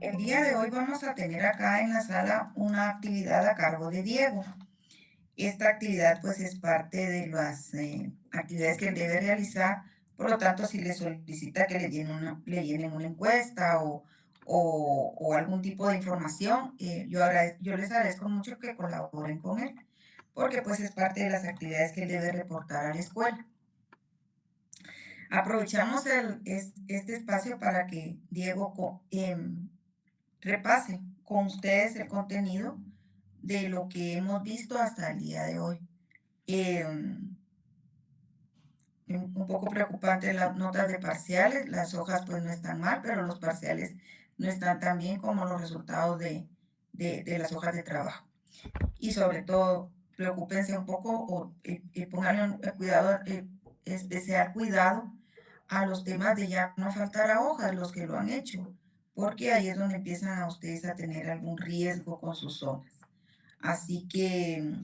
El día de hoy vamos a tener acá en la sala una actividad a cargo de Diego. Esta actividad pues es parte de las actividades que él debe realizar, por lo tanto si le solicita que le llenen una encuesta o algún tipo de información, yo les agradezco mucho que colaboren con él, porque pues es parte de las actividades que él debe reportar a la escuela. Aprovechamos este espacio para que Diego repase con ustedes el contenido de lo que hemos visto hasta el día de hoy. Un poco preocupante las notas de parciales, las hojas pues no están mal, pero los parciales no están tan bien como los resultados de las hojas de trabajo. Y sobre todo, preocúpense un poco y pónganle un cuidado, especial cuidado a los temas de ya no faltar a hojas, los que lo han hecho, porque ahí es donde empiezan a ustedes a tener algún riesgo con sus zonas. Así que,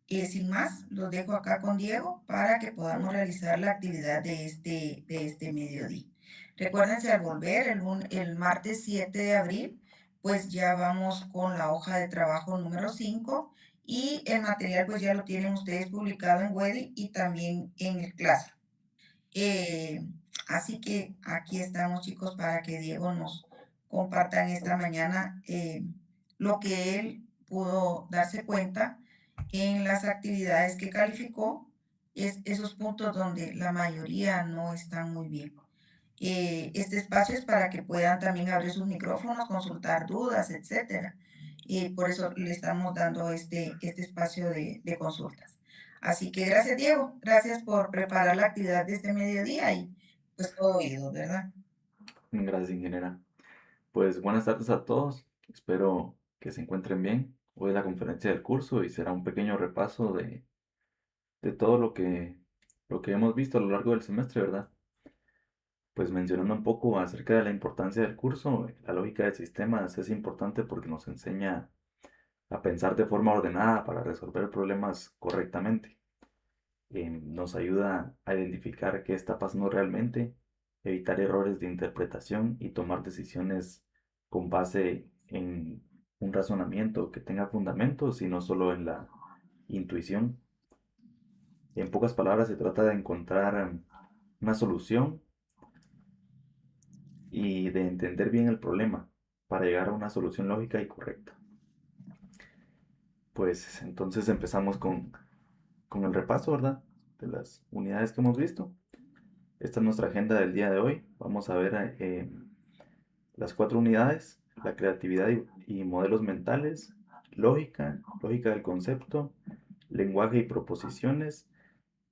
sin más, los dejo acá con Diego para que podamos realizar la actividad de este mediodía. Recuérdense al volver el martes 7 de abril, pues ya vamos con la hoja de trabajo número 5 y el material pues ya lo tienen ustedes publicado en Wedi y también en el Classroom. Eh, Así que aquí estamos, chicos, para que Diego nos comparta en esta mañana lo que él pudo darse cuenta en las actividades que calificó, es esos puntos donde la mayoría no están muy bien. Este espacio es para que puedan también abrir sus micrófonos, consultar dudas, etcétera. Por eso le estamos dando este espacio de consultas. Así que gracias, Diego. Gracias por preparar la actividad de este mediodía y pues todo oído, ¿verdad? Gracias, ingeniera. Pues buenas tardes a todos. Espero que se encuentren bien. Hoy es la conferencia del curso y será un pequeño repaso de todo lo que hemos visto a lo largo del semestre, ¿verdad? Pues mencionando un poco acerca de la importancia del curso, la lógica de sistemas es importante porque nos enseña a pensar de forma ordenada para resolver problemas correctamente. Nos ayuda a identificar qué está pasando realmente, evitar errores de interpretación y tomar decisiones con base en un razonamiento que tenga fundamentos y no solo en la intuición. En pocas palabras, se trata de encontrar una solución y de entender bien el problema para llegar a una solución lógica y correcta. Pues entonces empezamos con el repaso, ¿verdad? De las unidades que hemos visto. Esta es nuestra agenda del día de hoy. Vamos a ver las 4 unidades: la creatividad y modelos mentales, lógica del concepto, lenguaje y proposiciones,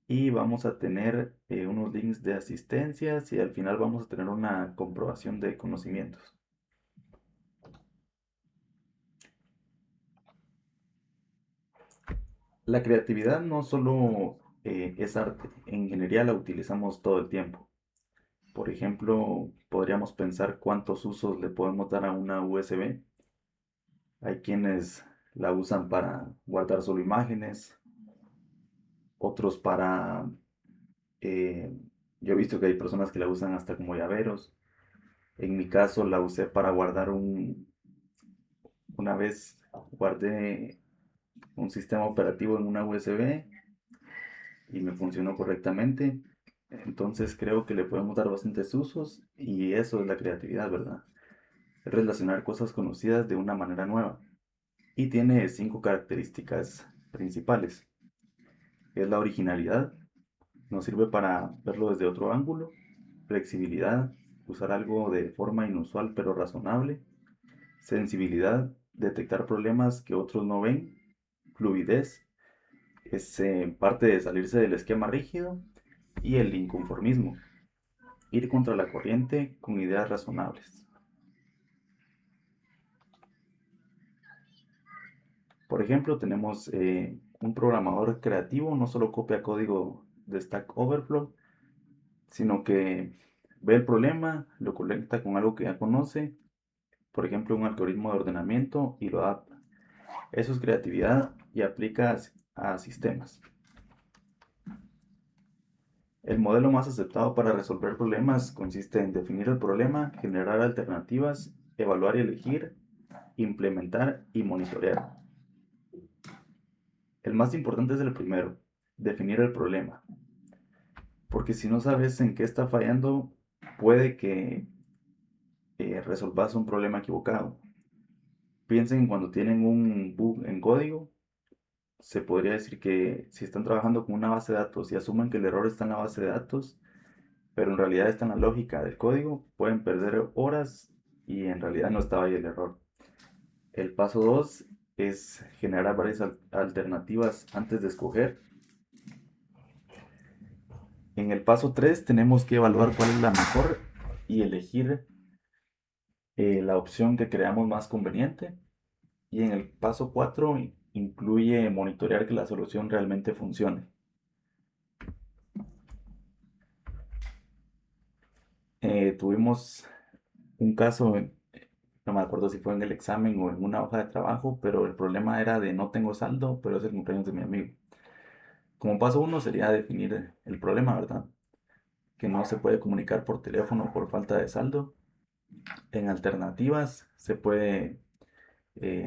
y vamos a tener unos links de asistencias y al final vamos a tener una comprobación de conocimientos. La creatividad no solo es arte, en ingeniería la utilizamos todo el tiempo. Por ejemplo, podríamos pensar cuántos usos le podemos dar a una USB. Hay quienes la usan para guardar solo imágenes, otros para... eh, yo he visto que hay personas que la usan hasta como llaveros. En mi caso la usé para guardar una vez guardé un sistema operativo en una USB y me funcionó correctamente. Entonces creo que le podemos dar bastantes usos y eso es la creatividad, ¿verdad? Es relacionar cosas conocidas de una manera nueva. Y tiene 5 características principales. Es la originalidad, nos sirve para verlo desde otro ángulo; flexibilidad, usar algo de forma inusual pero razonable; sensibilidad, detectar problemas que otros no ven; fluidez, es parte de salirse del esquema rígido; y el inconformismo, ir contra la corriente con ideas razonables. Por ejemplo, tenemos un programador creativo, no solo copia código de Stack Overflow, sino que ve el problema, lo conecta con algo que ya conoce, por ejemplo, un algoritmo de ordenamiento, y lo adapta. Eso es creatividad y aplica a sistemas. El modelo más aceptado para resolver problemas consiste en definir el problema, generar alternativas evaluar y elegir, implementar y monitorear. El más importante es el primero, definir el problema. Porque si no sabes en qué está fallando, puede que resolvas un problema equivocado. Piensen cuando tienen un bug en código, se podría decir que si están trabajando con una base de datos y asumen que el error está en la base de datos, pero en realidad está en la lógica del código, pueden perder horas y en realidad no estaba ahí el error. El paso 2 es generar varias alternativas antes de escoger. En el paso 3 tenemos que evaluar cuál es la mejor y elegir la opción que creamos más conveniente. Y en el paso 4 incluye monitorear que la solución realmente funcione. Tuvimos un caso, no me acuerdo si fue en el examen o en una hoja de trabajo, pero el problema era de no tengo saldo, pero es el cumpleaños de mi amigo. Como paso 1 sería definir el problema, ¿verdad? Que no se puede comunicar por teléfono por falta de saldo. En alternativas se puede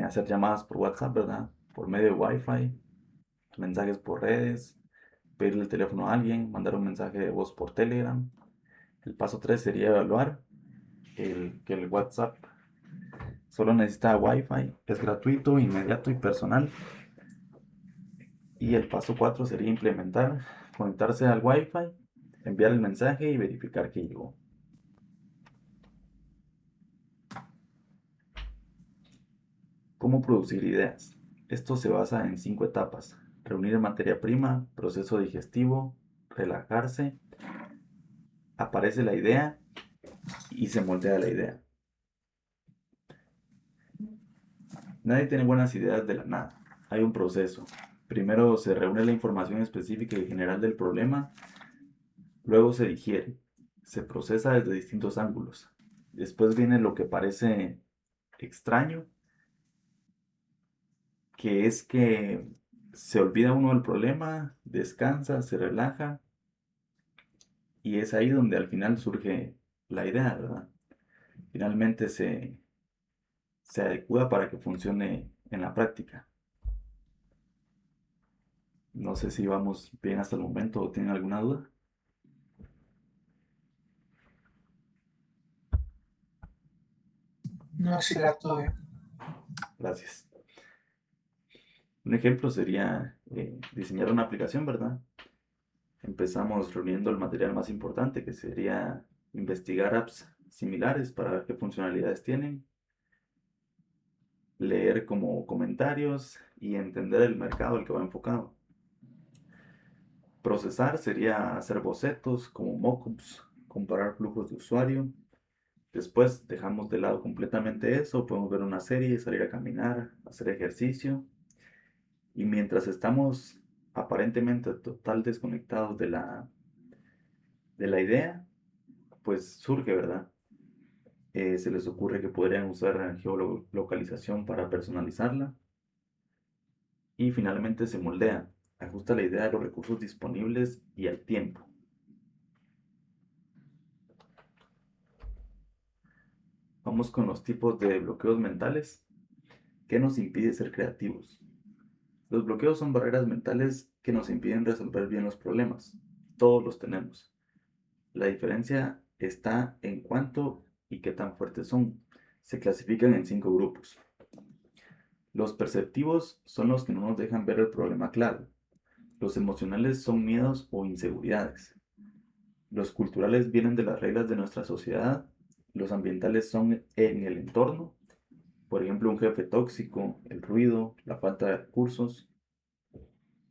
hacer llamadas por WhatsApp, ¿verdad? Por medio de Wi-Fi, mensajes por redes, pedirle el teléfono a alguien, mandar un mensaje de voz por Telegram. El paso 3 sería evaluar que el WhatsApp solo necesita Wi-Fi, es gratuito, inmediato y personal. Y el paso 4 sería implementar, conectarse al Wi-Fi, enviar el mensaje y verificar que llegó. ¿Cómo producir ideas? Esto se basa en 5 etapas: reunir materia prima, proceso digestivo, relajarse, aparece la idea y se moldea la idea. Nadie tiene buenas ideas de la nada. Hay un proceso. Primero se reúne la información específica y general del problema, luego se digiere, se procesa desde distintos ángulos. Después viene lo que parece extraño, que es que se olvida uno del problema, descansa, se relaja y es ahí donde al final surge la idea, ¿verdad? Finalmente se adecua para que funcione en la práctica. No sé si vamos bien hasta el momento o tienen alguna duda. No, sí, todo bien. Gracias. Un ejemplo sería diseñar una aplicación, ¿verdad? Empezamos reuniendo el material más importante, que sería investigar apps similares para ver qué funcionalidades tienen, leer como comentarios y entender el mercado al que va enfocado. Procesar sería hacer bocetos como mockups, comparar flujos de usuario. Después dejamos de lado completamente eso, podemos ver una serie, salir a caminar, hacer ejercicio. Y mientras estamos aparentemente total desconectados de la idea, pues surge, ¿verdad? Se les ocurre que podrían usar geolocalización para personalizarla. Y finalmente se moldea, ajusta la idea a los recursos disponibles y al tiempo. Vamos con los tipos de bloqueos mentales. ¿Qué nos impide ser creativos? Los bloqueos son barreras mentales que nos impiden resolver bien los problemas. Todos los tenemos. La diferencia está en cuánto y qué tan fuertes son. Se clasifican en 5 grupos. Los perceptivos son los que no nos dejan ver el problema claro. Los emocionales son miedos o inseguridades. Los culturales vienen de las reglas de nuestra sociedad. Los ambientales son en el entorno. Por ejemplo, un jefe tóxico, el ruido, la falta de recursos.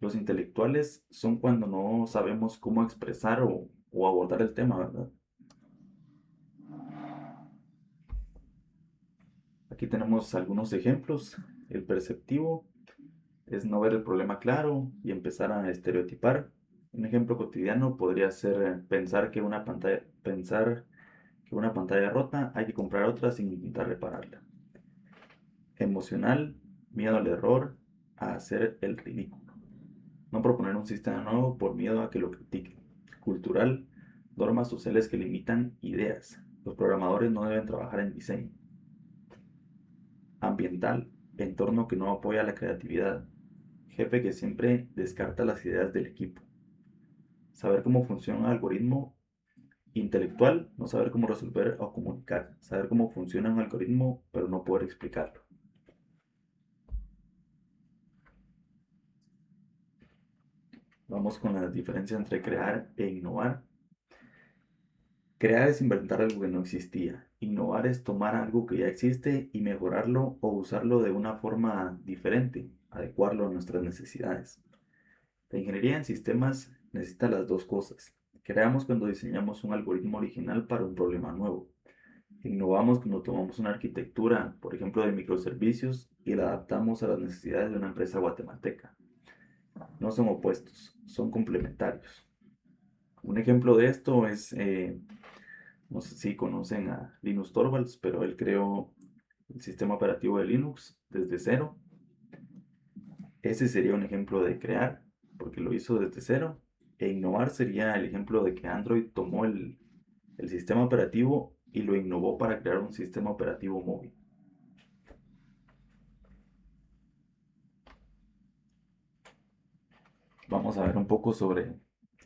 Los intelectuales son cuando no sabemos cómo expresar o abordar el tema, ¿verdad? Aquí tenemos algunos ejemplos. El perceptivo es no ver el problema claro y empezar a estereotipar. Un ejemplo cotidiano podría ser pensar que una pantalla rota hay que comprar otra sin intentar repararla. Emocional, miedo al error, a hacer el ridículo. No proponer un sistema nuevo por miedo a que lo critiquen. Cultural, normas sociales que limitan ideas. Los programadores no deben trabajar en diseño. ambiental, entorno que no apoya la creatividad, jefe que siempre descarta las ideas del equipo. Saber cómo funciona un algoritmo intelectual, no saber cómo resolver o comunicar. Saber cómo funciona un algoritmo, pero no poder explicarlo. Vamos con la diferencia entre crear e innovar. Crear es inventar algo que no existía. Innovar es tomar algo que ya existe y mejorarlo o usarlo de una forma diferente, adecuarlo a nuestras necesidades. La ingeniería en sistemas necesita las dos cosas. Creamos cuando diseñamos un algoritmo original para un problema nuevo. Innovamos cuando tomamos una arquitectura, por ejemplo, de microservicios y la adaptamos a las necesidades de una empresa guatemalteca. No son opuestos, son complementarios. Un ejemplo de esto es, no sé si conocen a Linus Torvalds, pero él creó el sistema operativo de Linux desde cero. Ese sería un ejemplo de crear, porque lo hizo desde cero. E innovar sería el ejemplo de que Android tomó el sistema operativo y lo innovó para crear un sistema operativo móvil. Vamos a ver un poco sobre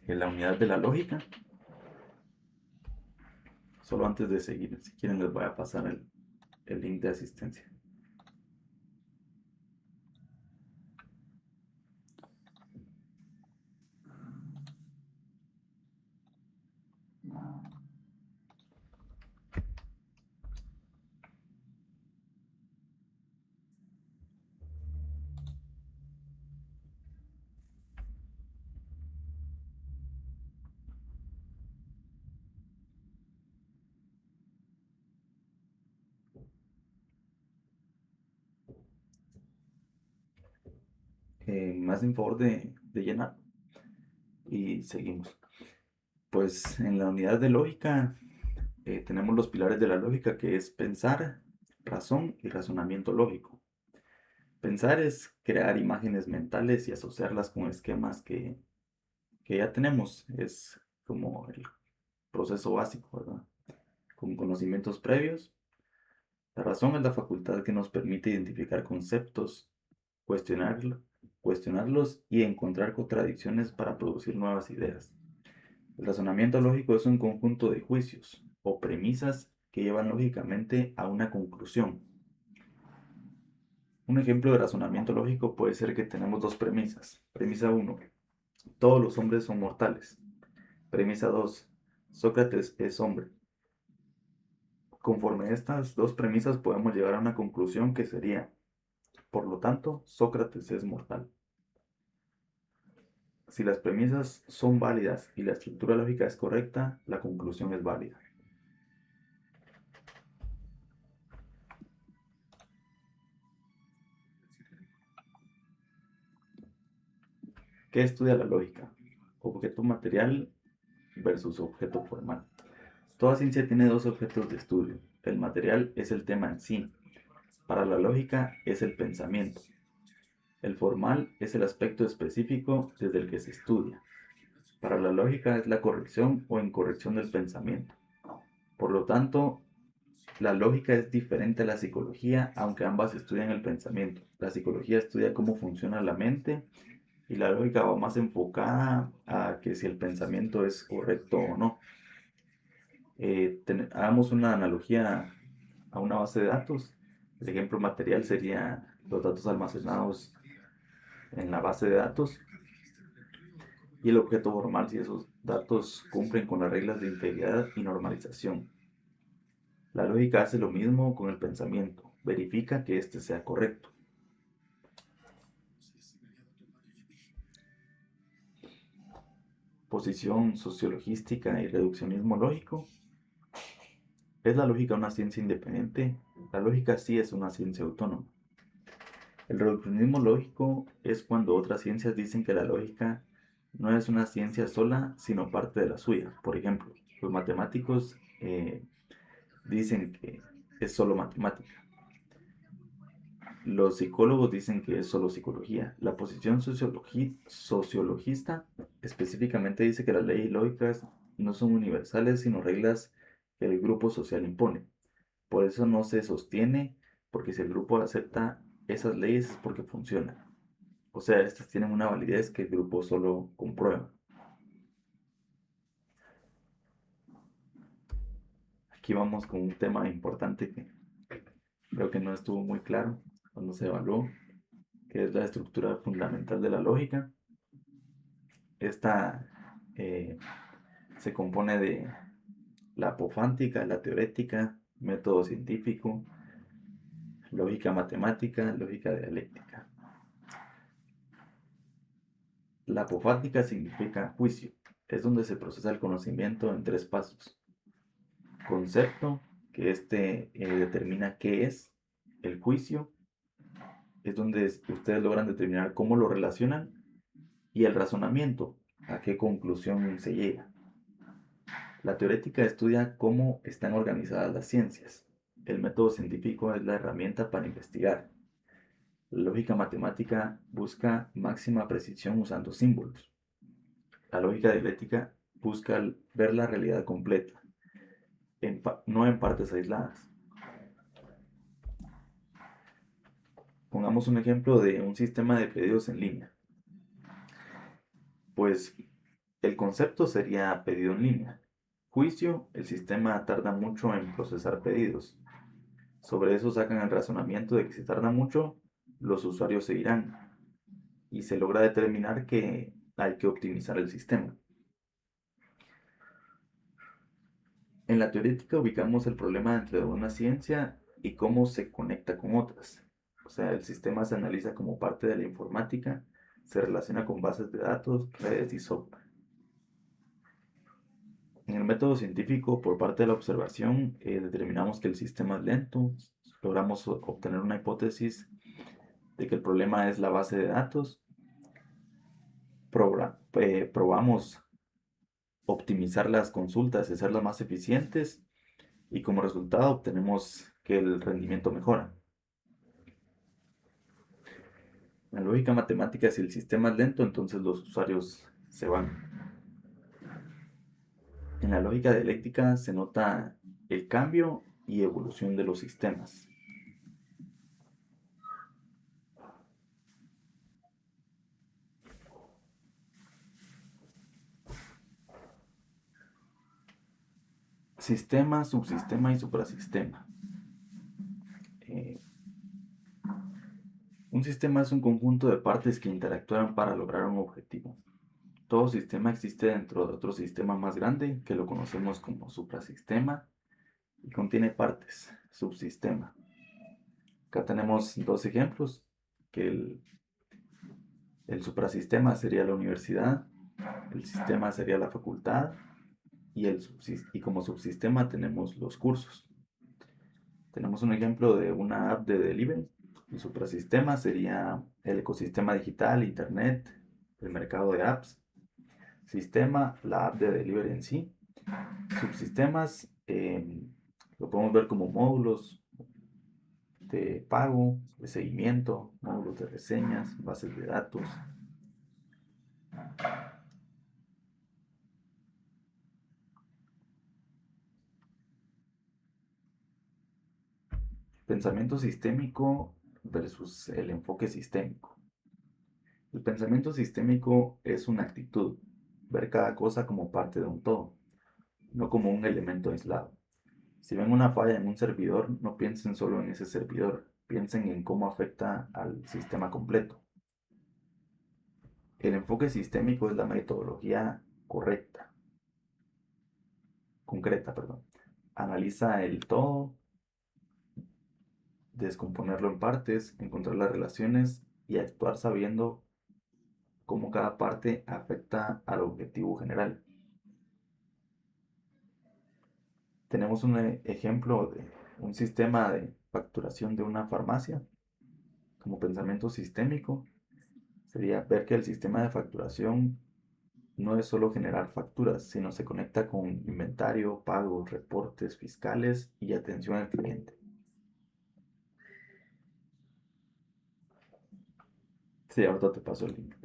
la unidad de la lógica. Solo antes de seguir, si quieren les voy a pasar el link de asistencia. Me hacen favor de llenar y seguimos. Pues en la unidad de lógica tenemos los pilares de la lógica, que es pensar, razón y razonamiento lógico. Pensar es crear imágenes mentales y asociarlas con esquemas que ya tenemos. Es como el proceso básico, ¿verdad? Con conocimientos previos. La razón es la facultad que nos permite identificar conceptos, cuestionarlos y encontrar contradicciones para producir nuevas ideas. El razonamiento lógico es un conjunto de juicios o premisas que llevan lógicamente a una conclusión. Un ejemplo de razonamiento lógico puede ser que tenemos dos premisas. Premisa 1. Todos los hombres son mortales. Premisa 2. Sócrates es hombre. Conforme a estas dos premisas podemos llegar a una conclusión que sería: por lo tanto, Sócrates es mortal. Si las premisas son válidas y la estructura lógica es correcta, la conclusión es válida. ¿Qué estudia la lógica? Objeto material versus objeto formal. Toda ciencia tiene dos objetos de estudio. El material es el tema en sí. Para la lógica es el pensamiento. El formal es el aspecto específico desde el que se estudia. Para la lógica es la corrección o incorrección del pensamiento. Por lo tanto, la lógica es diferente a la psicología, aunque ambas estudian el pensamiento. La psicología estudia cómo funciona la mente y la lógica va más enfocada a que si el pensamiento es correcto o no. Hagamos una analogía a una base de datos. El ejemplo material sería los datos almacenados en la base de datos y el objeto formal si esos datos cumplen con las reglas de integridad y normalización. La lógica hace lo mismo con el pensamiento, verifica que éste sea correcto. Posición sociologística y reduccionismo lógico. ¿Es la lógica una ciencia independiente? La lógica sí es una ciencia autónoma. El reduccionismo lógico es cuando otras ciencias dicen que la lógica no es una ciencia sola, sino parte de la suya. Por ejemplo, los matemáticos dicen que es solo matemática. Los psicólogos dicen que es solo psicología. La posición sociologista específicamente dice que las leyes lógicas no son universales, sino reglas que el grupo social impone. Por eso no se sostiene porque si el grupo acepta esas leyes es porque funcionan. O sea, estas tienen una validez que el grupo solo comprueba. Aquí vamos con un tema importante que creo que no estuvo muy claro cuando se evaluó, que es la estructura fundamental de la lógica. Esta se compone de la apofántica, la teorética, método científico, lógica matemática, lógica dialéctica. La apofática significa juicio. Es donde se procesa el conocimiento en 3 pasos. Concepto, que determina qué es. El juicio es donde ustedes logran determinar cómo lo relacionan. Y el razonamiento, a qué conclusión se llega. La teorética estudia cómo están organizadas las ciencias. El método científico es la herramienta para investigar. La lógica matemática busca máxima precisión usando símbolos. La lógica dialéctica busca ver la realidad completa, no en partes aisladas. Pongamos un ejemplo de un sistema de pedidos en línea. Pues el concepto sería pedido en línea. Juicio, el sistema tarda mucho en procesar pedidos. Sobre eso sacan el razonamiento de que si tarda mucho, los usuarios se irán y se logra determinar que hay que optimizar el sistema. En la teorética ubicamos el problema entre una ciencia y cómo se conecta con otras. O sea, el sistema se analiza como parte de la informática, se relaciona con bases de datos, redes y software. En el método científico, por parte de la observación, determinamos que el sistema es lento, logramos obtener una hipótesis de que el problema es la base de datos, probamos optimizar las consultas y hacerlas más eficientes y como resultado obtenemos que el rendimiento mejora. En la lógica matemática, si el sistema es lento, entonces los usuarios se van. En la lógica dialéctica se nota el cambio y evolución de los sistemas. Sistema, subsistema y suprasistema. Eh, un sistema es un conjunto de partes que interactúan para lograr un objetivo. Todo sistema existe dentro de otro sistema más grande que lo conocemos como suprasistema y contiene partes, subsistema. Acá tenemos 2 ejemplos, que el suprasistema sería la universidad, el sistema sería la facultad y como subsistema tenemos los cursos. Tenemos un ejemplo de una app de delivery. El suprasistema sería el ecosistema digital, internet, el mercado de apps. Sistema, la app de delivery en sí. Subsistemas, lo podemos ver como módulos de pago, de seguimiento, módulos de reseñas, bases de datos. Pensamiento sistémico versus el enfoque sistémico. El pensamiento sistémico es una actitud, ver cada cosa como parte de un todo, no como un elemento aislado. Si ven una falla en un servidor, no piensen solo en ese servidor, piensen en cómo afecta al sistema completo. El enfoque sistémico es la metodología concreta. Analiza el todo, descomponerlo en partes, encontrar las relaciones y actuar sabiendo cómo cada parte afecta al objetivo general. Tenemos un ejemplo de un sistema de facturación de una farmacia como pensamiento sistémico. Sería ver que el sistema de facturación no es solo generar facturas, sino se conecta con inventario, pagos, reportes fiscales y atención al cliente. Sí, ahorita te paso el link.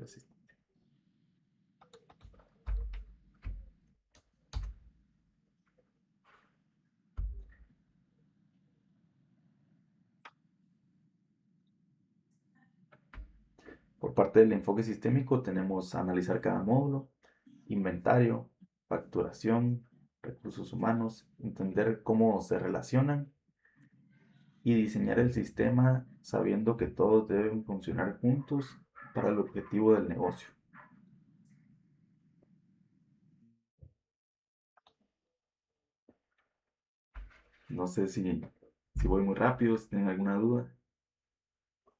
Por parte del enfoque sistémico tenemos analizar cada módulo, inventario, facturación, recursos humanos, entender cómo se relacionan y diseñar el sistema sabiendo que todos deben funcionar juntos para el objetivo del negocio. No sé si voy muy rápido, si tienen alguna duda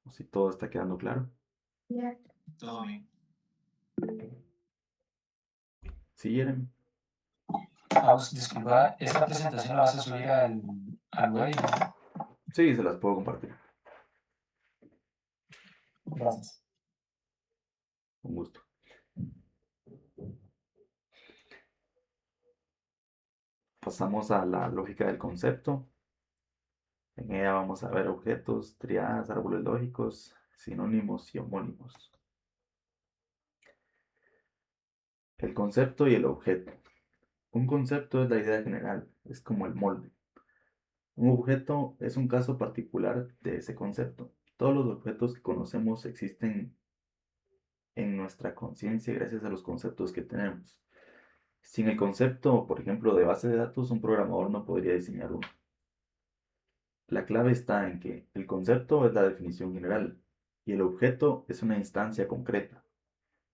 o si todo está quedando claro. Todo bien. ¿Sí, Jeremy? Disculpa, esta presentación la vas a subir al web. Sí, se las puedo compartir. Gracias. Con gusto. Pasamos a la lógica del concepto. En ella vamos a ver objetos, triadas, árboles lógicos, sinónimos y homónimos. El concepto y el objeto. Un concepto es la idea general, es como el molde. Un objeto es un caso particular de ese concepto. Todos los objetos que conocemos existen en nuestra conciencia gracias a los conceptos que tenemos. Sin el concepto, por ejemplo, de base de datos, un programador no podría diseñar uno. La clave está en que el concepto es la definición general y el objeto es una instancia concreta.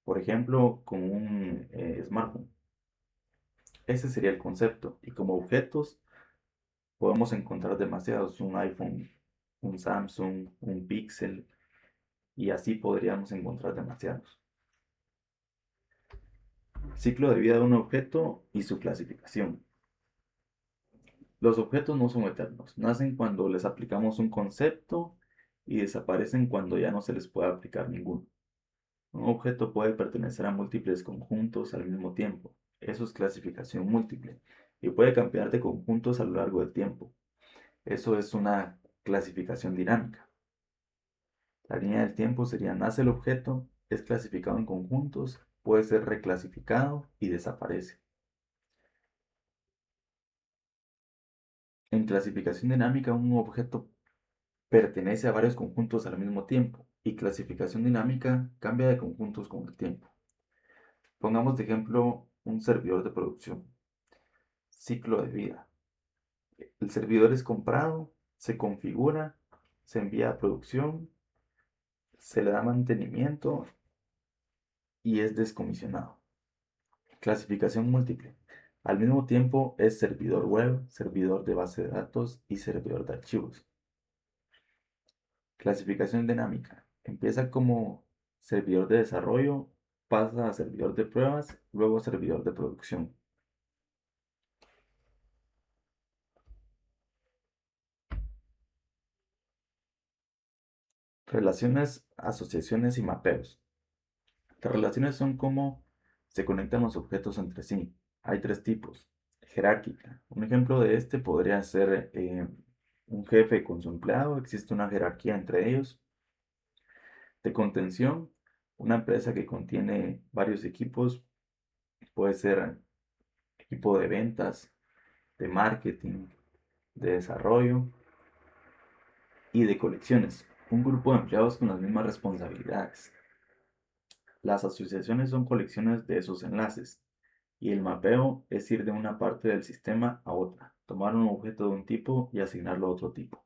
Por ejemplo, con un smartphone. Ese sería el concepto. Y como objetos podemos encontrar demasiados. Un iPhone, un Samsung, un Pixel. Y así podríamos encontrar demasiados. Ciclo de vida de un objeto y su clasificación. Los objetos no son eternos. Nacen cuando les aplicamos un concepto y desaparecen cuando ya no se les puede aplicar ninguno. Un objeto puede pertenecer a múltiples conjuntos al mismo tiempo. Eso es clasificación múltiple. Y puede cambiar de conjuntos a lo largo del tiempo. Eso es una clasificación dinámica. La línea del tiempo sería nace el objeto, es clasificado en conjuntos, puede ser reclasificado y desaparece. En clasificación dinámica, un objeto pertenece a varios conjuntos al mismo tiempo y clasificación dinámica cambia de conjuntos con el tiempo. Pongamos de ejemplo un servidor de producción. Ciclo de vida. El servidor es comprado, se configura, se envía a producción, se le da mantenimiento y es descomisionado. Clasificación múltiple. Al mismo tiempo es servidor web, servidor de base de datos y servidor de archivos. Clasificación dinámica. Empieza como servidor de desarrollo, pasa a servidor de pruebas, luego servidor de producción. Relaciones, asociaciones y mapeos. Las relaciones son cómo se conectan los objetos entre sí. Hay tres tipos. Jerárquica. Un ejemplo de este podría ser un jefe con su empleado. Existe una jerarquía entre ellos. De contención. Una empresa que contiene varios equipos. Puede ser equipo de ventas, de marketing, de desarrollo y de colecciones. Un grupo de empleados con las mismas responsabilidades. Las asociaciones son colecciones de esos enlaces y el mapeo es ir de una parte del sistema a otra, tomar un objeto de un tipo y asignarlo a otro tipo.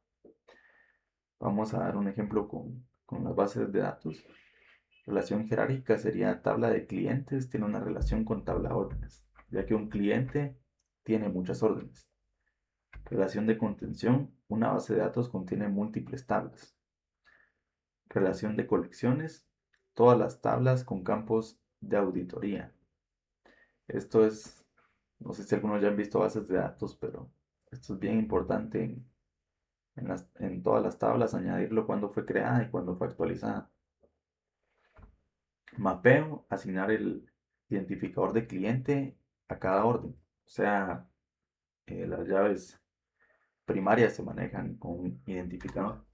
Vamos a dar un ejemplo con las bases de datos. Relación jerárquica sería tabla de clientes tiene una relación con tabla de órdenes, ya que un cliente tiene muchas órdenes. Relación de contención, una base de datos contiene múltiples tablas. Relación de colecciones, todas las tablas con campos de auditoría. Esto es, no sé si algunos ya han visto bases de datos, pero esto es bien importante en todas las tablas, añadirlo cuando fue creada y cuando fue actualizada. Mapeo, asignar el identificador de cliente a cada orden. O sea, las llaves primarias se manejan con un identificador.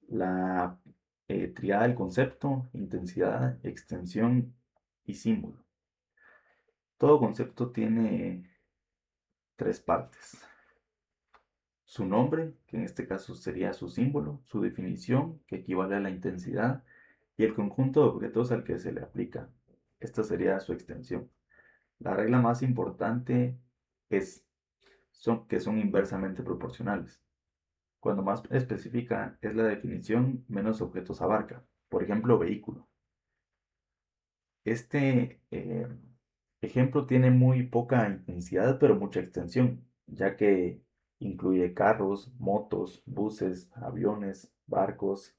La triada del concepto, intensidad, extensión y símbolo. Todo concepto tiene tres partes. su nombre, que en este caso sería su símbolo, su definición, que equivale a la intensidad, y el conjunto de objetos al que se le aplica. Esta sería su extensión. La regla más importante es que son inversamente proporcionales. Cuando más específica es la definición, menos objetos abarca. Por ejemplo, vehículo. Este ejemplo tiene muy poca intensidad, pero mucha extensión, ya que incluye carros, motos, buses, aviones, barcos.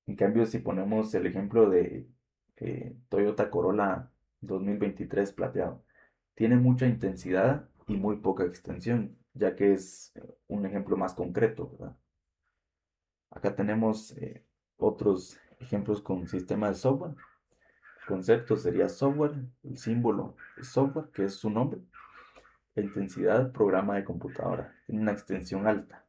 En cambio, si ponemos el ejemplo de Toyota Corolla 2023 plateado, tiene mucha intensidad y muy poca extensión, ya que es un ejemplo más concreto, ¿verdad? Acá tenemos otros ejemplos con sistemas de software. El concepto sería software, el símbolo es software, que es su nombre. La intensidad, programa de computadora, tiene una extensión alta.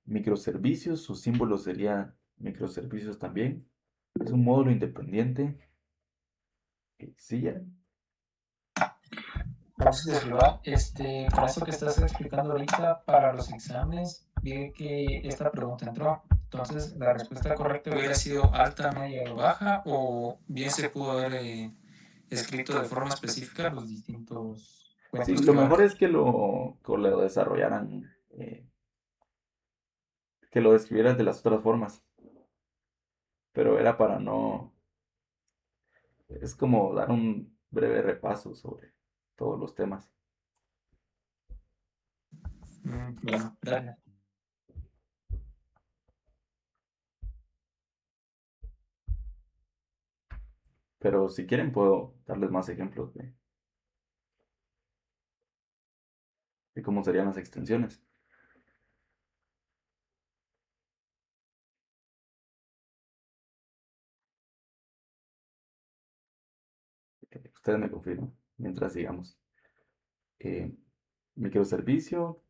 Microservicios, su símbolo sería microservicios también. Es un módulo independiente. Sí, ya. Entonces, disculpa, con esto que estás explicando ahorita para los exámenes, vi que esta pregunta entró. Entonces, la respuesta correcta hubiera sido alta, media o baja, o bien se pudo haber escrito de forma específica los distintos Sí, cuentos lo que mejor abarca. es que lo desarrollaran, que lo describieran de las otras formas, pero era para no, es como dar un breve repaso sobre todos los temas. Bueno, gracias. Pero si quieren puedo darles más ejemplos de cómo serían las extensiones. Ustedes me confirman mientras sigamos. Eh, Microservicio,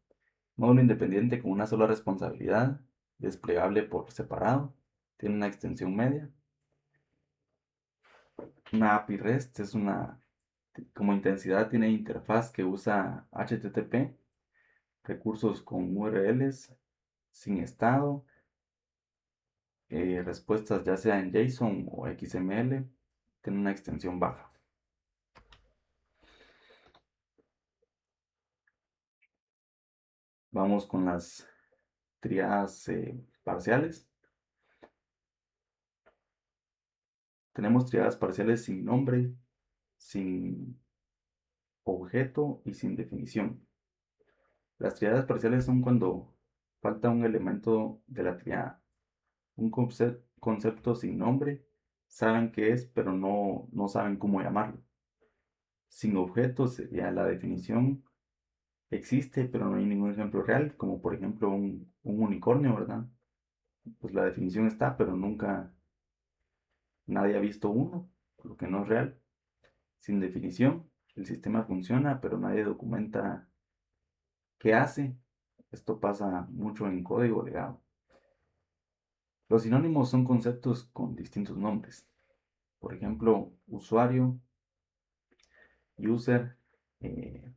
módulo independiente con una sola responsabilidad, desplegable por separado, tiene una extensión media. Una API REST es como intensidad tiene interfaz que usa HTTP, recursos con URLs, sin estado, respuestas ya sea en JSON o XML, tiene una extensión baja. Vamos con las triadas parciales. Tenemos triadas parciales sin nombre, sin objeto y sin definición. Las triadas parciales son cuando falta un elemento de la triada. Un concepto sin nombre, saben qué es, pero no saben cómo llamarlo. Sin objeto sería la definición, existe, pero no hay ningún ejemplo real, como por ejemplo un unicornio, ¿verdad? Pues la definición está, pero nunca nadie ha visto uno, por lo que no es real. Sin definición, el sistema funciona, pero nadie documenta qué hace. Esto pasa mucho en código legado. Los sinónimos son conceptos con distintos nombres. Por ejemplo, usuario, user, eh,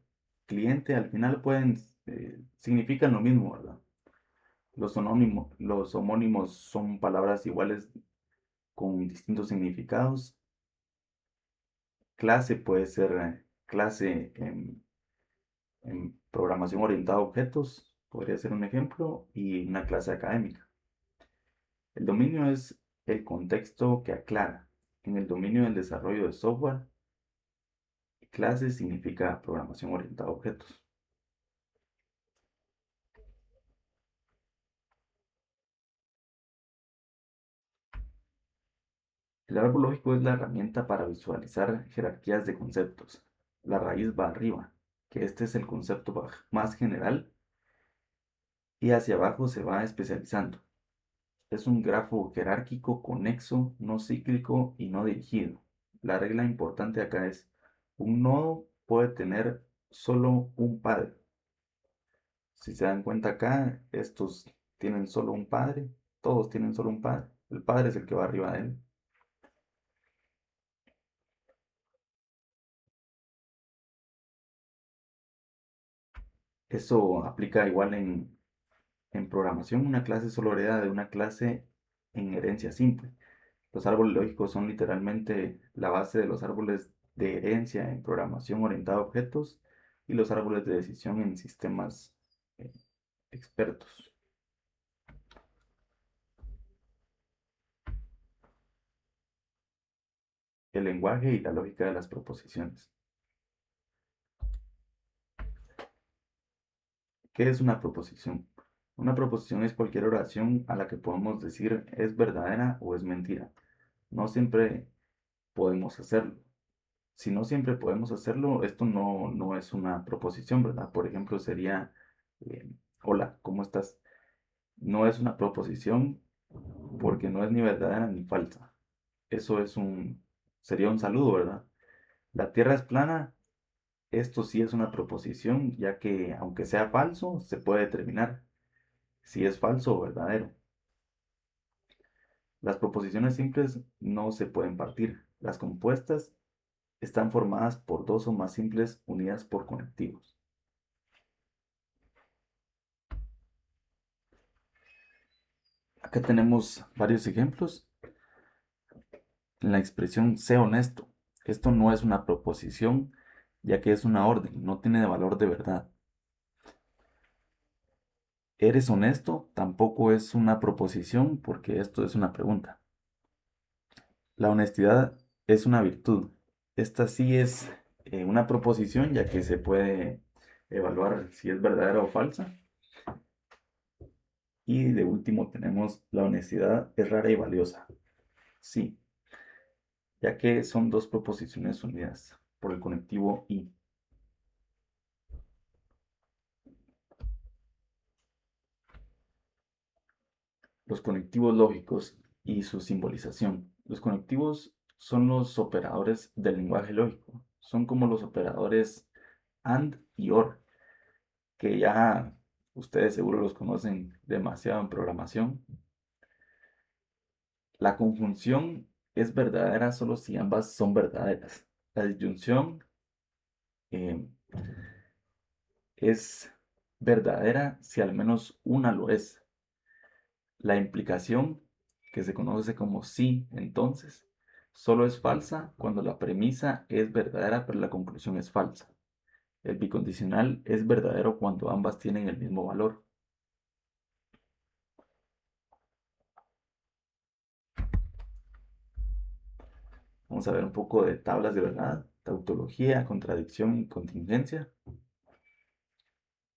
cliente, al final significan lo mismo, ¿verdad? Los homónimos son palabras iguales con distintos significados. Clase puede ser clase en programación orientada a objetos, podría ser un ejemplo, y una clase académica. El dominio es el contexto que aclara. En el dominio del desarrollo de software, clase significa programación orientada a objetos. El árbol lógico es la herramienta para visualizar jerarquías de conceptos. La raíz va arriba, que este es el concepto más general, y hacia abajo se va especializando. Es un grafo jerárquico, conexo, no cíclico y no dirigido. La regla importante acá es, un nodo puede tener solo un padre. Si se dan cuenta acá, estos tienen solo un padre, todos tienen solo un padre. El padre es el que va arriba de él. Eso aplica igual en programación. Una clase solo hereda de una clase en herencia simple. Los árboles lógicos son literalmente la base de los árboles de herencia en programación orientada a objetos y los árboles de decisión en sistemas eh, expertos. El lenguaje y la lógica de las proposiciones. ¿Qué es una proposición? Una proposición es cualquier oración a la que podemos decir es verdadera o es mentira. No siempre podemos hacerlo. Si no siempre podemos hacerlo, esto no es una proposición, ¿verdad? Por ejemplo, sería, eh, hola, ¿cómo estás? No es una proposición porque no es ni verdadera ni falsa. Eso sería un saludo, ¿verdad? La Tierra es plana. Esto sí es una proposición, ya que aunque sea falso, se puede determinar si es falso o verdadero. Las proposiciones simples no se pueden partir. Las compuestas están formadas por dos o más simples unidas por conectivos. Acá tenemos varios ejemplos. La expresión sé honesto. Esto no es una proposición, ya que es una orden, no tiene valor de verdad. ¿Eres honesto? Tampoco es una proposición porque esto es una pregunta. La honestidad es una virtud. Esta sí es una proposición, ya que se puede evaluar si es verdadera o falsa. Y de último tenemos la honestidad es rara y valiosa. Sí, ya que son dos proposiciones unidas por el conectivo y. Los conectivos lógicos y su simbolización. Los conectivos son los operadores del lenguaje lógico. Son como los operadores AND y OR, que ya ustedes seguro los conocen demasiado en programación. La conjunción es verdadera solo si ambas son verdaderas. La disyunción eh, es verdadera si al menos una lo es. La implicación, que se conoce como sí, entonces, solo es falsa cuando la premisa es verdadera pero la conclusión es falsa. El bicondicional es verdadero cuando ambas tienen el mismo valor. Vamos a ver un poco de tablas de verdad, tautología, contradicción y contingencia.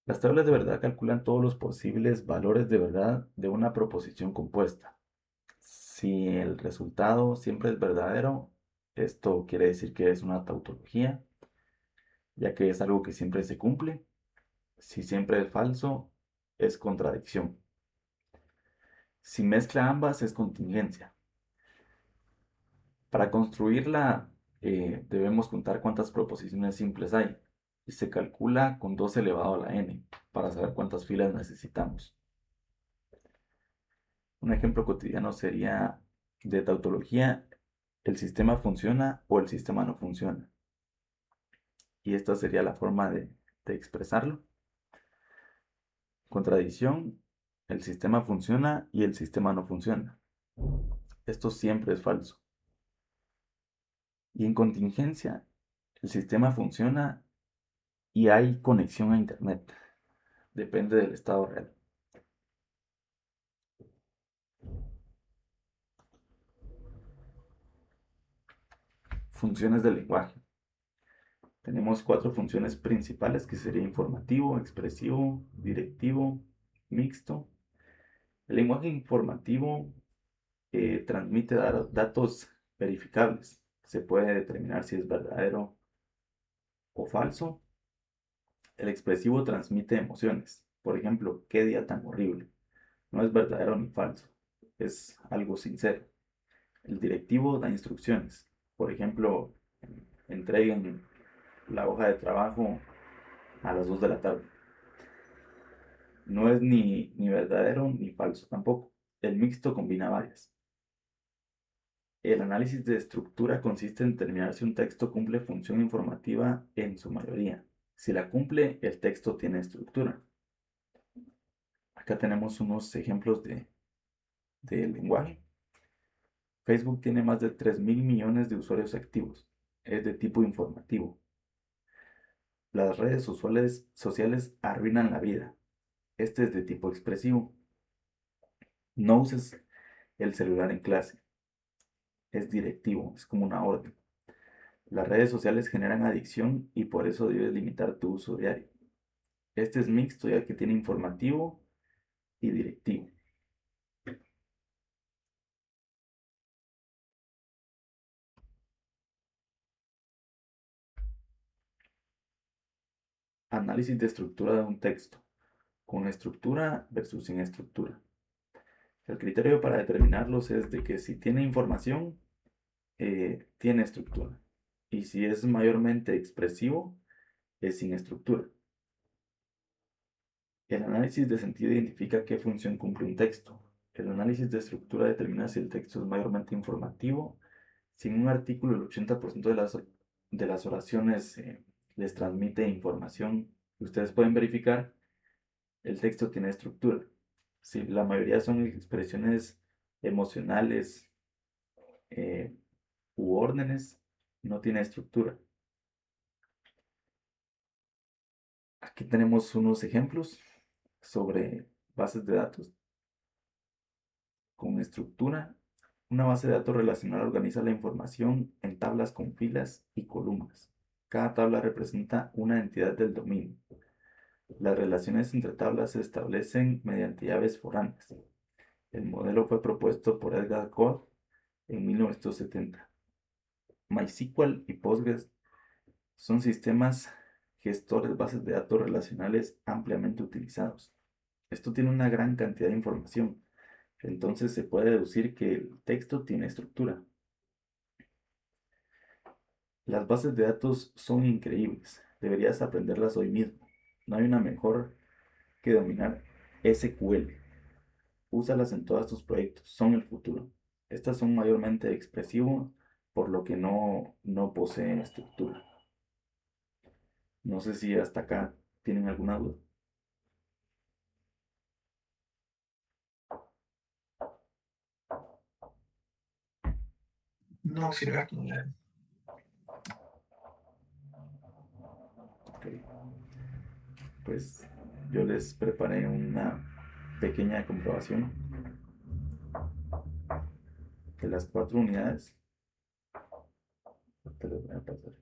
Las tablas de verdad calculan todos los posibles valores de verdad de una proposición compuesta. Si el resultado siempre es verdadero, esto quiere decir que es una tautología, ya que es algo que siempre se cumple. Si siempre es falso, es contradicción. Si mezcla ambas, es contingencia. Para construirla, debemos contar cuántas proposiciones simples hay. Y se calcula con 2 elevado a la n, para saber cuántas filas necesitamos. Un ejemplo cotidiano sería de tautología: el sistema funciona o el sistema no funciona. Y esta sería la forma de expresarlo. Contradicción: el sistema funciona y el sistema no funciona. Esto siempre es falso. Y en contingencia, el sistema funciona y hay conexión a internet. Depende del estado real. Funciones del lenguaje. Tenemos 4 funciones principales, que sería informativo, expresivo, directivo, mixto. El lenguaje informativo transmite datos verificables. Se puede determinar si es verdadero o falso. El expresivo transmite emociones. Por ejemplo, qué día tan horrible. No es verdadero ni falso. Es algo sincero. El directivo da instrucciones. Por ejemplo, entreguen la hoja de trabajo a las 2 de la tarde. No es ni verdadero ni falso tampoco. El mixto combina varias. El análisis de estructura consiste en determinar si un texto cumple función informativa en su mayoría. Si la cumple, el texto tiene estructura. Acá tenemos unos ejemplos de lenguaje. Facebook tiene más de 3.000 millones de usuarios activos. Es de tipo informativo. Las redes sociales arruinan la vida. Este es de tipo expresivo. No uses el celular en clase. Es directivo, es como una orden. Las redes sociales generan adicción y por eso debes limitar tu uso diario. Este es mixto ya que tiene informativo y directivo. Análisis de estructura de un texto. Con estructura versus sin estructura. El criterio para determinarlos es de que si tiene información, tiene estructura. Y si es mayormente expresivo, es sin estructura. El análisis de sentido identifica qué función cumple un texto. El análisis de estructura determina si el texto es mayormente informativo. Si en un artículo el 80% de las oraciones les transmite información que ustedes pueden verificar, el texto tiene estructura. Si la mayoría son expresiones emocionales u órdenes, no tiene estructura. Aquí tenemos unos ejemplos sobre bases de datos con estructura. Una base de datos relacional organiza la información en tablas con filas y columnas. Cada tabla representa una entidad del dominio. Las relaciones entre tablas se establecen mediante llaves foráneas. El modelo fue propuesto por Edgar Codd en 1970. MySQL y Postgres son sistemas gestores bases de datos relacionales ampliamente utilizados. Esto tiene una gran cantidad de información, entonces se puede deducir que el texto tiene estructura. Las bases de datos son increíbles, deberías aprenderlas hoy mismo. No hay una mejor que dominar SQL. Úsalas en todos tus proyectos, son el futuro. Estas son mayormente expresivas, por lo que no poseen estructura. No sé si hasta acá tienen alguna duda. No, sirve. Ok. Pues yo les preparé una pequeña comprobación de las 4 unidades. Te lo voy a pasar.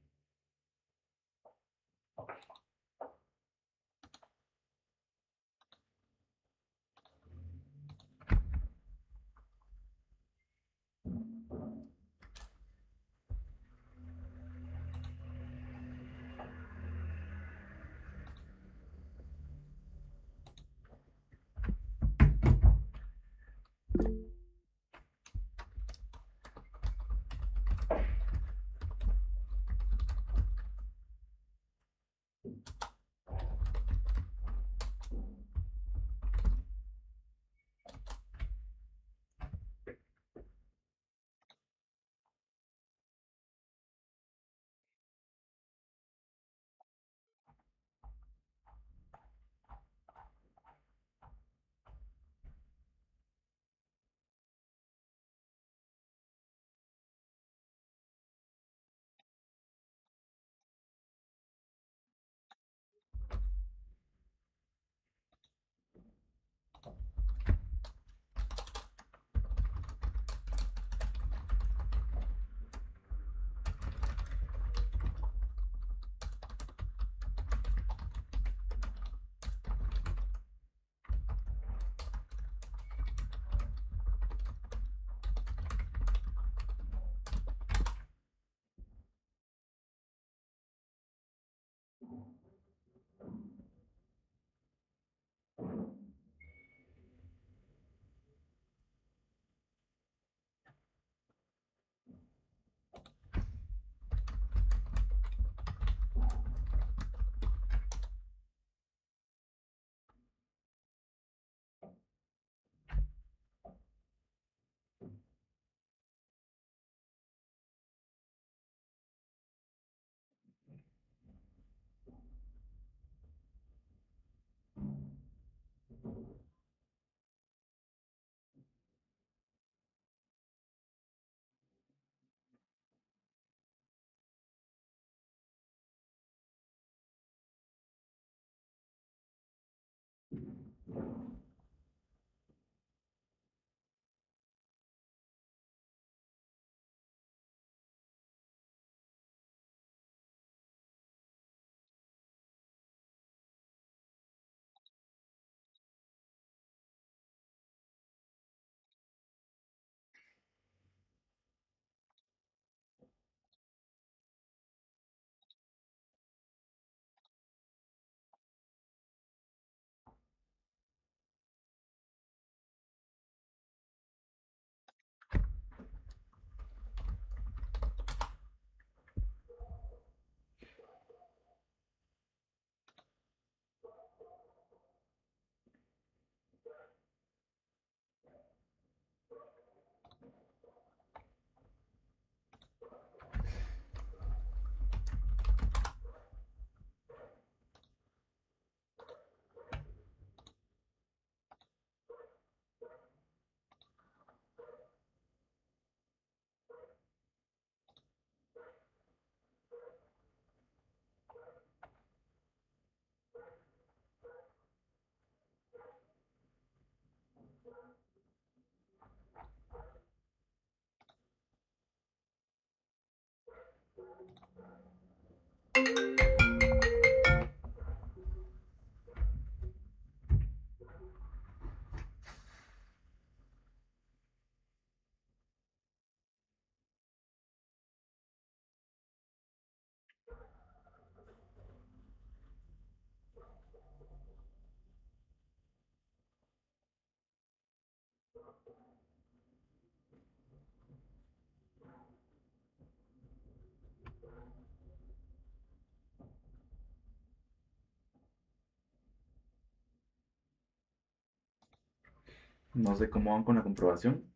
No sé cómo van con la comprobación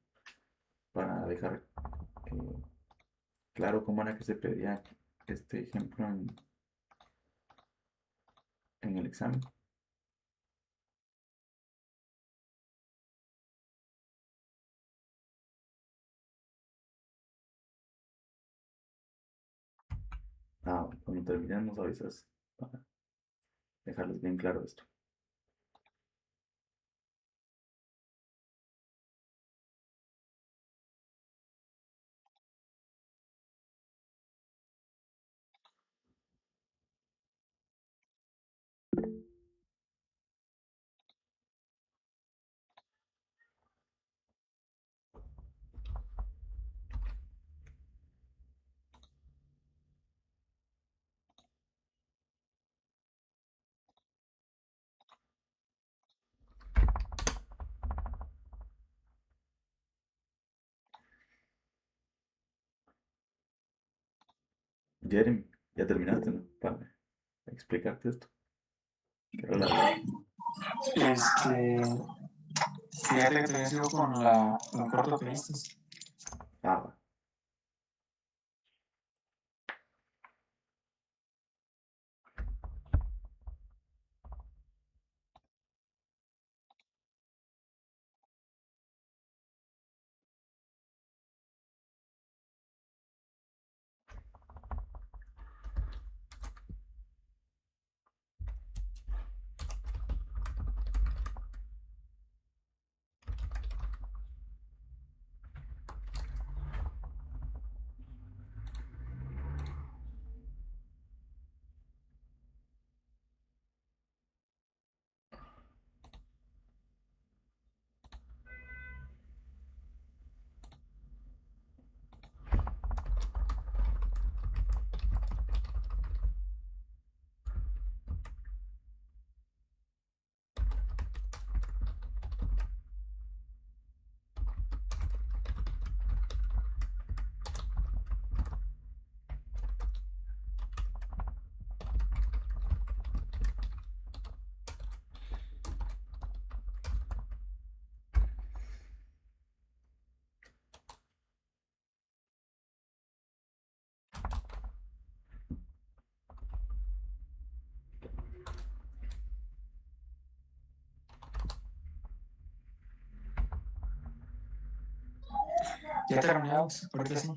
para dejar eh, claro cómo era que se pedía este ejemplo en el examen. Cuando terminen nos avisas para dejarles bien claro esto. Jeremy, ya terminaste, ¿no? Para explicarte esto. Que era la verdad. Este, fíjate que te sigo con la corto que viste. Va. Ya terminamos, ahorita sí.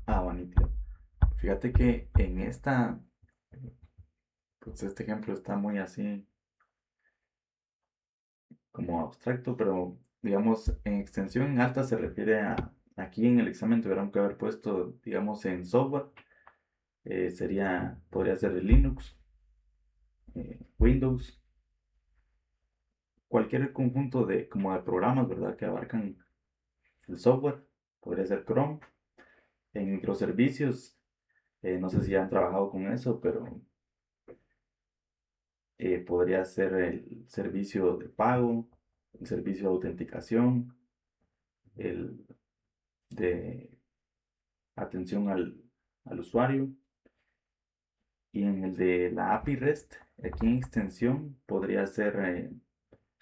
Bonito. Fíjate que en esta, pues este ejemplo está muy así como abstracto, pero digamos en extensión en alta se refiere a, aquí en el examen tuvieron que haber puesto, digamos en software, podría ser de Linux, Windows, cualquier conjunto de, como de programas, ¿verdad? Que abarcan el software, podría ser Chrome, en microservicios, no sé si han trabajado con eso, pero podría ser el servicio de pago, el servicio de autenticación, el de atención al usuario. Y en el de la API REST, aquí en extensión, podría ser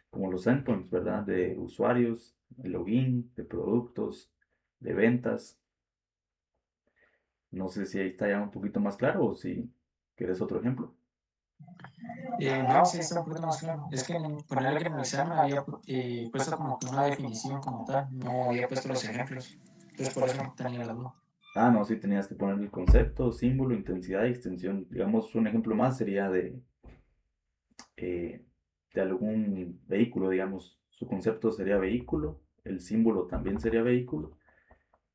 como los endpoints, ¿verdad? De usuarios, de login, de productos, de ventas. No sé si ahí está ya un poquito más claro o si quieres otro ejemplo. No, sí, está un poquito más claro. Es que ponerle que en el examen había puesto como que una definición como tal, no había puesto los ejemplos. Entonces por eso tenía la duda. No, sí tenías que poner el concepto, símbolo, intensidad y extensión. Digamos, un ejemplo más sería eh, de algún vehículo, digamos. Su concepto sería vehículo, el símbolo también sería vehículo.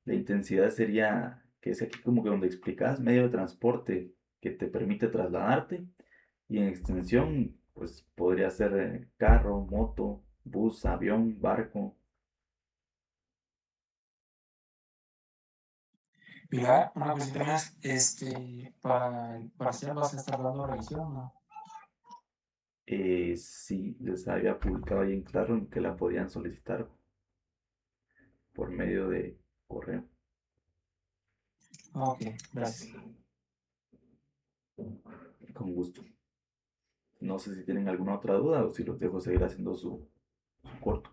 La intensidad sería, que es aquí como que donde explicas, medio de transporte que te permite trasladarte. Y en extensión, pues podría ser carro, moto, bus, avión, barco. Mira, una cosita más, para el parcial vas a estar dando revisión, ¿no? Sí, les había publicado ahí en Claro que la podían solicitar por medio de correo. Ok, gracias. Con gusto. No sé si tienen alguna otra duda o si los dejo seguir haciendo su corto.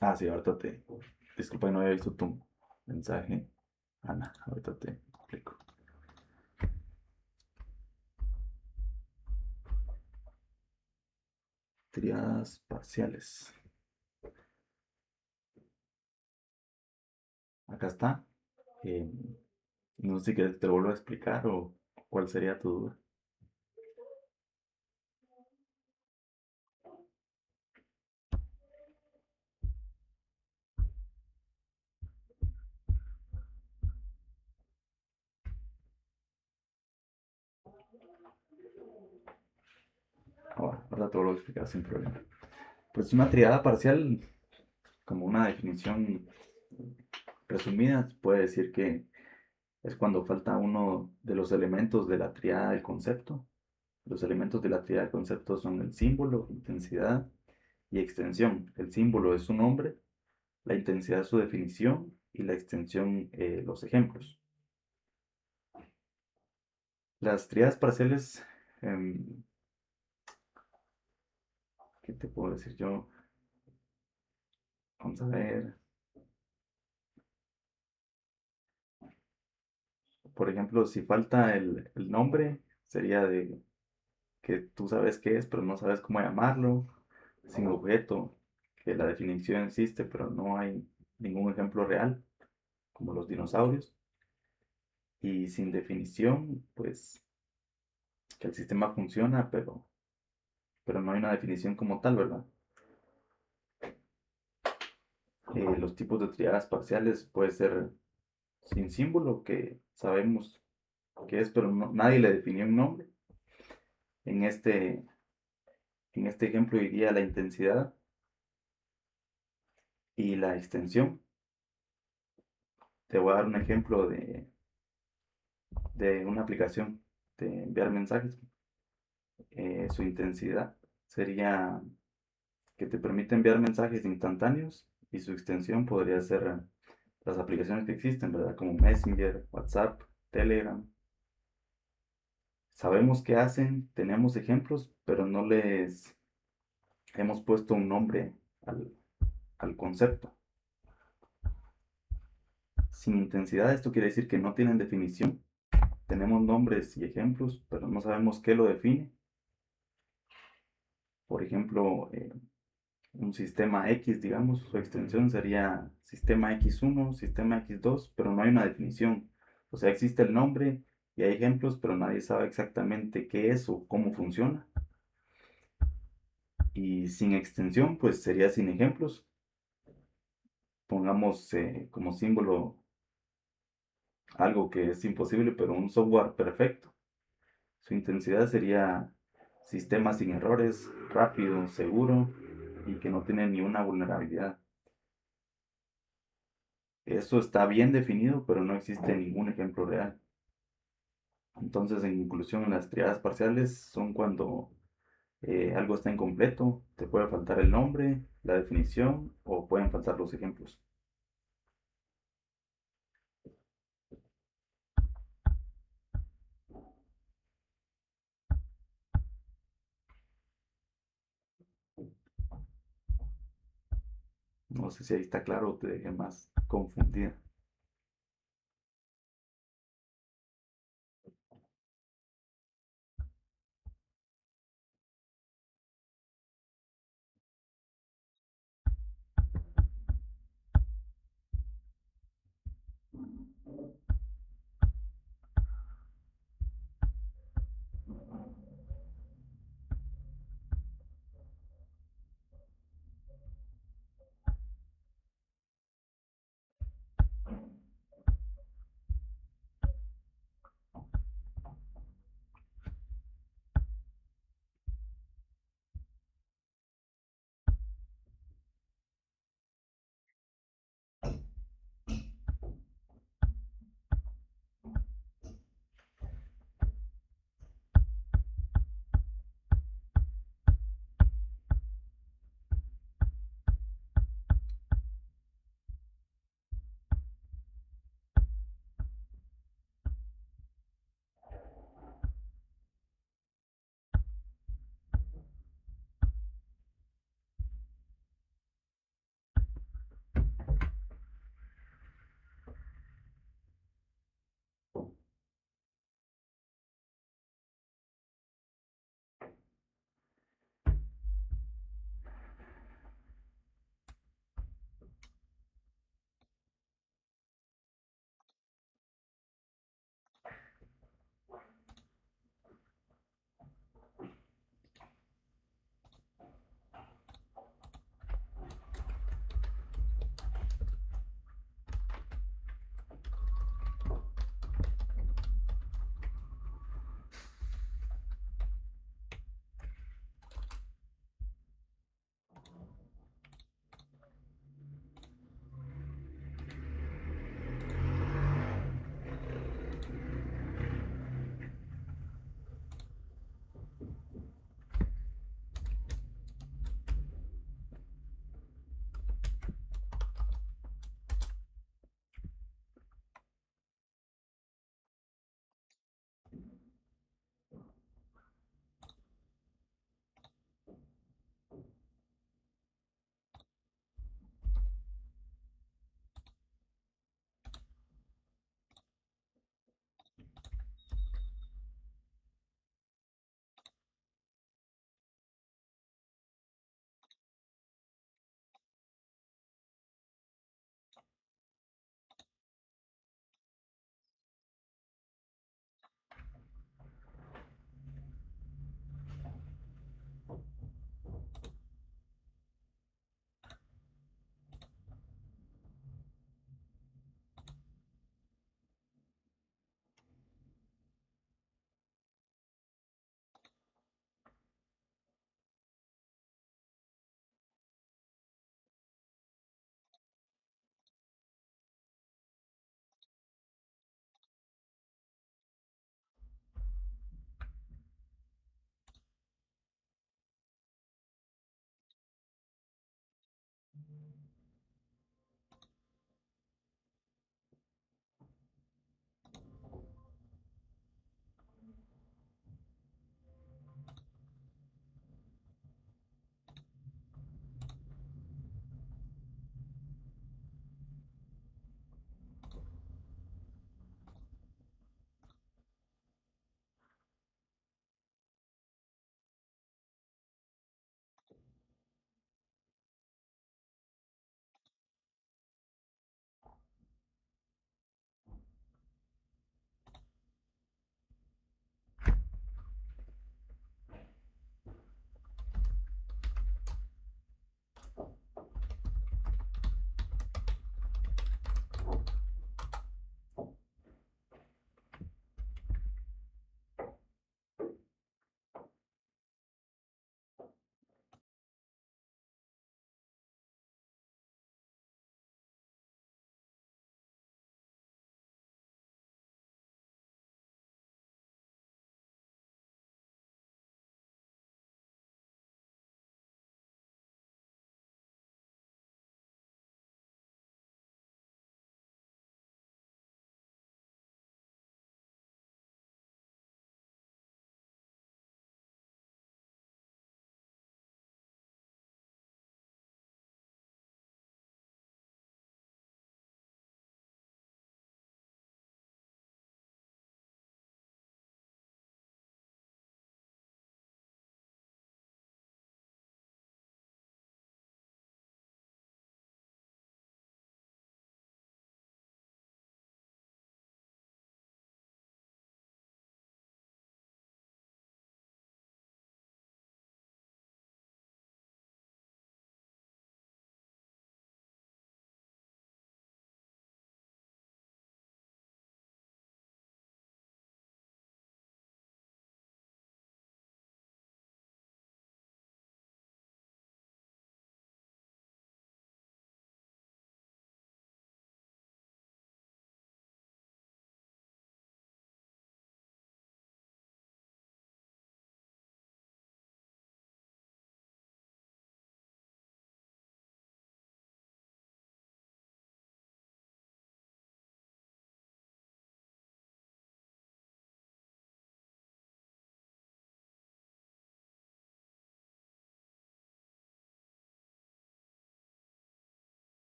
Ah, sí, ahorita te... Disculpa, no había visto tu mensaje. Ana, ahorita te explico. Tríadas parciales. Acá está. Eh, no sé si quieres que te lo vuelva a explicar o cuál sería tu duda. Ahora te lo vuelvo a explicar sin problema. Pues una triada parcial, como una definición resumida, se puede decir que es cuando falta uno de los elementos de la triada del concepto. Los elementos de la triada del concepto son el símbolo, intensidad y extensión. El símbolo es su nombre, la intensidad su definición y la extensión los ejemplos. Las tríadas parciales, ¿qué te puedo decir yo? Vamos a ver. Por ejemplo, si falta el nombre, sería de que tú sabes qué es, pero no sabes cómo llamarlo. Sin objeto, que la definición existe, pero no hay ningún ejemplo real, como los dinosaurios. Y sin definición, pues que el sistema funciona, pero no hay una definición como tal, ¿verdad? Los tipos de triadas parciales puede ser sin símbolo, que sabemos qué es, pero nadie le definió un nombre. En este, en este ejemplo diría la intensidad y la extensión. Te voy a dar un ejemplo de una aplicación de enviar mensajes. Su intensidad sería que te permite enviar mensajes instantáneos y su extensión podría ser las aplicaciones que existen, ¿verdad? Como Messenger, WhatsApp, Telegram. Sabemos qué hacen, tenemos ejemplos, pero no les hemos puesto un nombre al, al concepto. Sin intensidad, esto quiere decir que no tienen definición. Tenemos nombres y ejemplos, pero no sabemos qué lo define. Por ejemplo, un sistema X, digamos, su extensión sería sistema X1, sistema X2, pero no hay una definición. O sea, existe el nombre y hay ejemplos, pero nadie sabe exactamente qué es o cómo funciona. Y sin extensión, pues sería sin ejemplos. Pongamos como símbolo algo que es imposible, pero un software perfecto. Su intensidad sería sistema sin errores, rápido, seguro, y que no tienen ni una vulnerabilidad. Eso está bien definido, pero no existe ningún ejemplo real. Entonces, en conclusión, las triadas parciales son cuando algo está incompleto, te puede faltar el nombre, la definición o pueden faltar los ejemplos. No sé si ahí está claro o te dejé más confundida.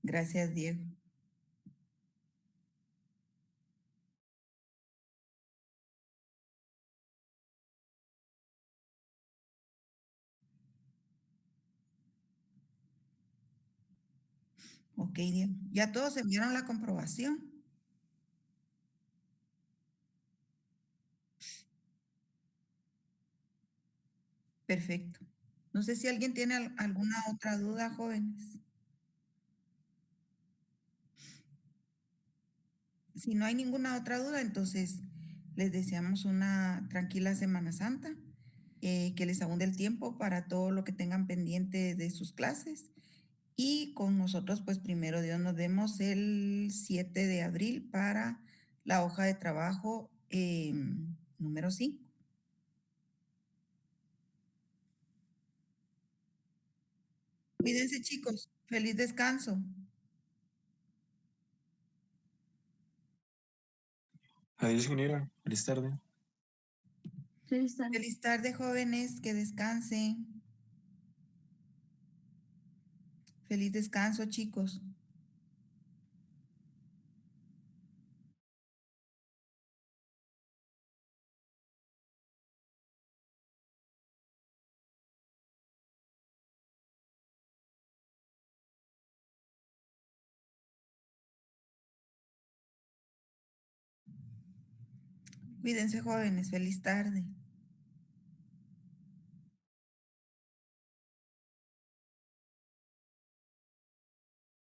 Gracias, Diego. Ok, Diego. ¿Ya todos enviaron la comprobación? Perfecto. No sé si alguien tiene alguna otra duda, jóvenes. Si no hay ninguna otra duda, entonces les deseamos una tranquila Semana Santa, que les abunde el tiempo para todo lo que tengan pendiente de sus clases. Y con nosotros, pues primero Dios, nos vemos el 7 de abril para la hoja de trabajo número 5. Cuídense, chicos. Feliz descanso. Adiós, ingeniera. Feliz tarde. Feliz tarde. Feliz tarde, jóvenes. Que descansen. Feliz descanso, chicos. Cuídense, jóvenes. Feliz tarde.